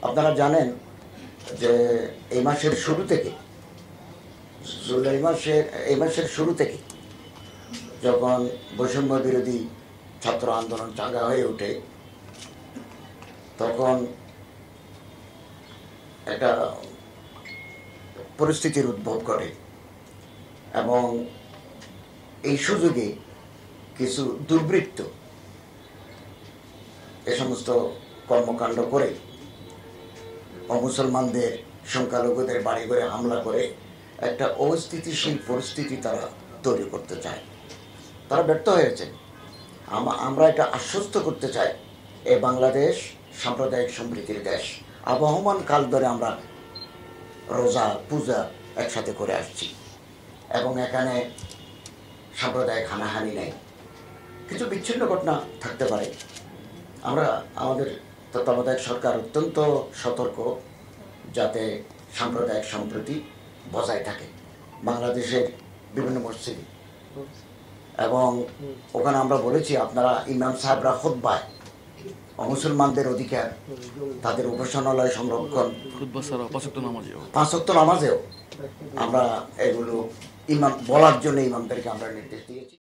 আপনারা জানেন যে এই মাসের শুরু থেকে এই মাসের শুরু থেকে যখন বৈষম্য বিরোধী ছাত্র আন্দোলন চাঙ্গা হয়ে ওঠে তখন একটা পরিস্থিতির উদ্ভব করে এবং এই সুযোগে কিছু দুর্বৃত্ত এ সমস্ত কর্মকাণ্ড করে অমুসলমানদের সংখ্যালঘুদের বাড়ি ঘরে হামলা করে একটা অস্থিতিশীল পরিস্থিতি তারা তৈরি করতে চায়। তারা ব্যর্থ হয়েছে। আমরা এটা আশ্বস্ত করতে চাই, এ বাংলাদেশ সাম্প্রদায়িক সম্প্রীতির দেশ। আবহমান কাল ধরে আমরা রোজা পূজা একসাথে করে আসছি এবং এখানে সাম্প্রদায়িক হানাহানি নেই। কিছু বিচ্ছিন্ন ঘটনা থাকতে পারে। আমরা আমাদের তত্ত্বাবধায়ক সরকার অত্যন্ত সতর্ক যাতে সাম্প্রদায়িক সম্প্রীতি বজায় থাকে বাংলাদেশের বিভিন্ন মসজিদে। এবং ওখানে আমরা বলেছি আপনারা ইমাম সাহেবরা খুতবায় মুসলমানদের অধিকার, তাদের উপাসনালয় সংরক্ষণ, 5 ওয়াক্ত নামাজেও আমরা এগুলো ইমাম বলার জন্য ইমামদেরকে আমরা নির্দেশ দিয়েছি।